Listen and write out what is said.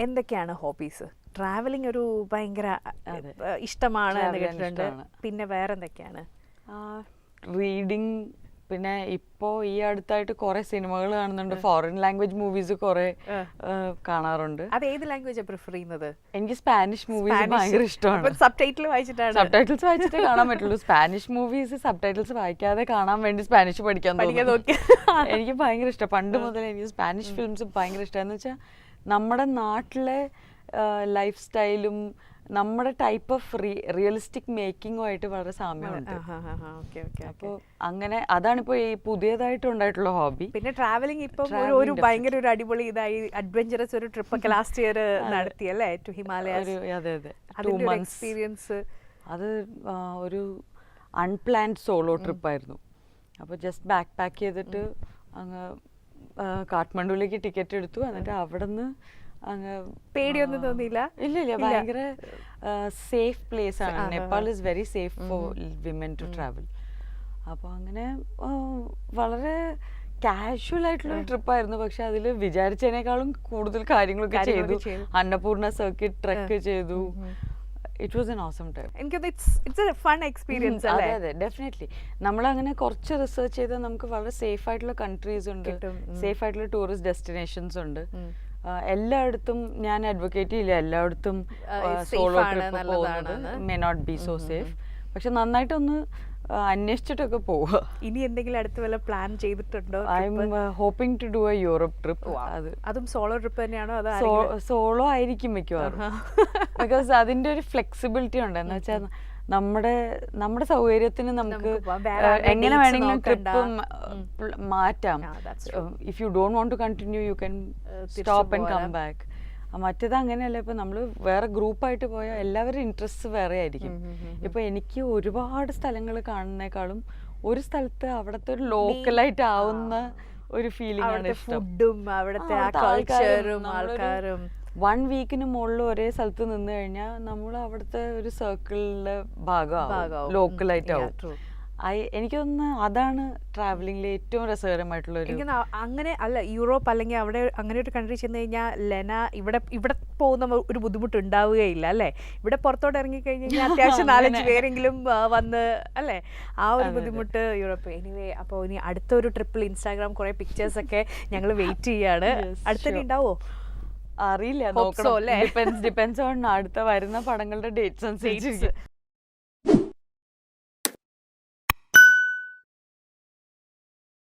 എന്തൊക്കെയാണ് hobbies? Travelling ഒരു ഭയങ്കര ഇഷ്ടമാണ് എന്ന് കേട്ടിട്ടുണ്ട്. പിന്നെ വേറെ എന്തൊക്കെയാണ്? റീഡിങ്. പിന്നെ ഇപ്പോ ഈ അടുത്തായിട്ട് കുറെ സിനിമകൾ കാണുന്നുണ്ട്. ഫോറിൻ ലാംഗ്വേജ് മൂവീസ് കുറെ കാണാറുണ്ട്. അത് ഏത് ലാംഗ്വേജ് പ്രിഫർ ചെയ്യുന്നത്? എനിക്ക് സ്പാനിഷ് മൂവീസ് ഭയങ്കര ഇഷ്ടമാണ്. സബ്ടൈറ്റിൽ വായിച്ചിട്ടാണ്? സബ്ടൈറ്റിൽസ് വായിച്ചിട്ടേ കാണാൻ പറ്റുള്ളൂ. സ്പാനിഷ് മൂവീസ് സബ്ടൈറ്റിൽസ് വായിക്കാതെ കാണാൻ വേണ്ടി സ്പാനിഷ് പഠിക്കാൻ നോക്കി. എനിക്ക് ഭയങ്കര ഇഷ്ടം. പണ്ട് മുതലേ എനിക്ക് സ്പാനിഷ് ഫിലിംസ് ഭയങ്കര ഇഷ്ടമാണ്. എന്ന് വെച്ചാൽ നമ്മുടെ നാട്ടിലെ ലൈഫ് സ്റ്റൈലും നമ്മുടെ ടൈപ്പ് ഓഫ് റിയലിസ്റ്റിക് മേക്കിങ്ങുമായിട്ട് വളരെ സാമ്യമുണ്ട്. അപ്പോൾ അങ്ങനെ അതാണിപ്പോൾ ഈ പുതിയതായിട്ട് ഉണ്ടായിട്ടുള്ള ഹോബി. പിന്നെ ട്രാവലിംഗ് ഇപ്പം ഒരു ഭയങ്കര ഒരു അടിപൊളി ഇതായി. അഡ്വഞ്ചറസ് ഒരു ട്രിപ്പ് ഒക്കെ ലാസ്റ്റ് ഇയർ നടത്തി അല്ലേ, ടു ഹിമാലയാസ്? അതെ അതെ, എക്സ്പീരിയൻസ്. അത് ഒരു അൺപ്ലാൻഡ് സോളോ ട്രിപ്പായിരുന്നു. അപ്പോൾ ജസ്റ്റ് ബാക്ക് പാക്ക് ചെയ്തിട്ട് അങ്ങ് കാഠ്മണ്ഡുവിലേക്ക് ടിക്കറ്റ് എടുത്തു. എന്നിട്ട് അവിടെ നിന്ന് അങ്ങ് പേടിയൊന്നും തോന്നിയില്ല? ഇല്ല, ഭയങ്കര സേഫ് പ്ലേസ് ആണ്. Nepal is very safe for women to travel. അപ്പോൾ അങ്ങനെ വളരെ കാഷ്വൽ ആയിട്ടുള്ള ട്രിപ്പായിരുന്നു. പക്ഷെ അതിൽ വിചാരിച്ചതിനേക്കാളും കൂടുതൽ കാര്യങ്ങളൊക്കെ ചെയ്തു. അന്നപൂർണ സർക്യൂട്ട് ട്രെക്ക് ചെയ്തു. It was an awesome time. It's A fun experience അല്ലേ? അതെ, ഡെഫിനറ്റ്ലി. നമ്മളങ്ങനെ കുറച്ച് റിസർച്ച് ചെയ്താൽ നമുക്ക് വളരെ സേഫ് ആയിട്ടുള്ള കൺട്രീസ് ഉണ്ട്, സേഫ് ആയിട്ടുള്ള ടൂറിസ്റ്റ് ഡെസ്റ്റിനേഷൻസ് ഉണ്ട്. എല്ലായിടത്തും ഞാൻ അഡ്വക്കേറ്റ് ചെയ്യില്ല എല്ലായിടത്തും സോളോ ട്രിപ്പ് പോകുന്നത് may not be so safe. പക്ഷെ നന്നായിട്ടൊന്ന് അന്വേഷിച്ചിട്ടൊക്കെ പോവുക. ഇനി എന്തെങ്കിലും അടുത്ത് വല്ല പ്ലാൻ ചെയ്തിട്ടുണ്ടോ? I'm hoping to do a Europe trip. അതും സോളോ ട്രിപ്പ് തന്നെയാണോ? സോളോ ആയിരിക്കും മിക്കവാറും. ബിക്കോസ് അതിന്റെ ഒരു ഫ്ലെക്സിബിലിറ്റി ഉണ്ട്. എന്ന് വെച്ചാൽ നമ്മുടെ സൗകര്യത്തിന് നമുക്ക് എങ്ങനെ വേണമെങ്കിലും ട്രിപ്പ് മാറ്റാം. If you don't want to continue you can stop and come back. മറ്റേത് അങ്ങനെയല്ല. ഇപ്പൊ നമ്മൾ വേറെ ഗ്രൂപ്പായിട്ട് പോയാൽ എല്ലാവരും ഇൻട്രസ്റ്റ് വേറെ ആയിരിക്കും. ഇപ്പൊ എനിക്ക് ഒരുപാട് സ്ഥലങ്ങൾ കാണുന്നേക്കാളും ഒരു സ്ഥലത്ത് അവിടുത്തെ ഒരു ലോക്കലായിട്ട് ആവുന്ന ഒരു ഫീലിംഗ് ആണ് ഇഷ്ടം. ഫുഡും അവിടുത്തെ കൾച്ചറും ആൾക്കാരും. 1 വീക്കിന് മുകളിൽ ഒരേ സ്ഥലത്ത് നിന്ന് കഴിഞ്ഞാൽ നമ്മൾ അവിടുത്തെ ഒരു സർക്കിളിലെ ഭാഗമാവും, ലോക്കലായിട്ട് ആവും. എനിക്ക് തോന്നുന്നു അതാണ് ട്രാവലിംഗിലെ ഏറ്റവും രസകരമായിട്ടുള്ള ഒരു. അങ്ങനെ അല്ല, യൂറോപ്പ് അല്ലെങ്കിൽ അവിടെ അങ്ങനെ ഒരു കൺട്രി ചെന്ന് കഴിഞ്ഞാൽ ലെന ഇവിടെ പോകുന്ന ഒരു ബുദ്ധിമുട്ട് ഉണ്ടാവുകയില്ല അല്ലേ? ഇവിടെ പുറത്തോട്ട് ഇറങ്ങി കഴിഞ്ഞ് കഴിഞ്ഞാൽ അത്യാവശ്യം 4-5 പേരെങ്കിലും വന്ന് അല്ലേ, ആ ഒരു ബുദ്ധിമുട്ട് യൂറോപ്പ്. എനിവേ, അപ്പോൾ ഇനി അടുത്തൊരു ട്രിപ്പിൽ ഇൻസ്റ്റാഗ്രാം കുറെ പിക്ചേഴ്സ് ഒക്കെ ഞങ്ങൾ വെയിറ്റ് ചെയ്യാണ്. അടുത്തന്നെ ഉണ്ടാവോ അറിയില്ല, ഡിപ്പെൻസ് ഓൺ അടുത്ത വരുന്ന പടങ്ങളുടെ ഡേറ്റ്സ് അനുസരിച്ച്.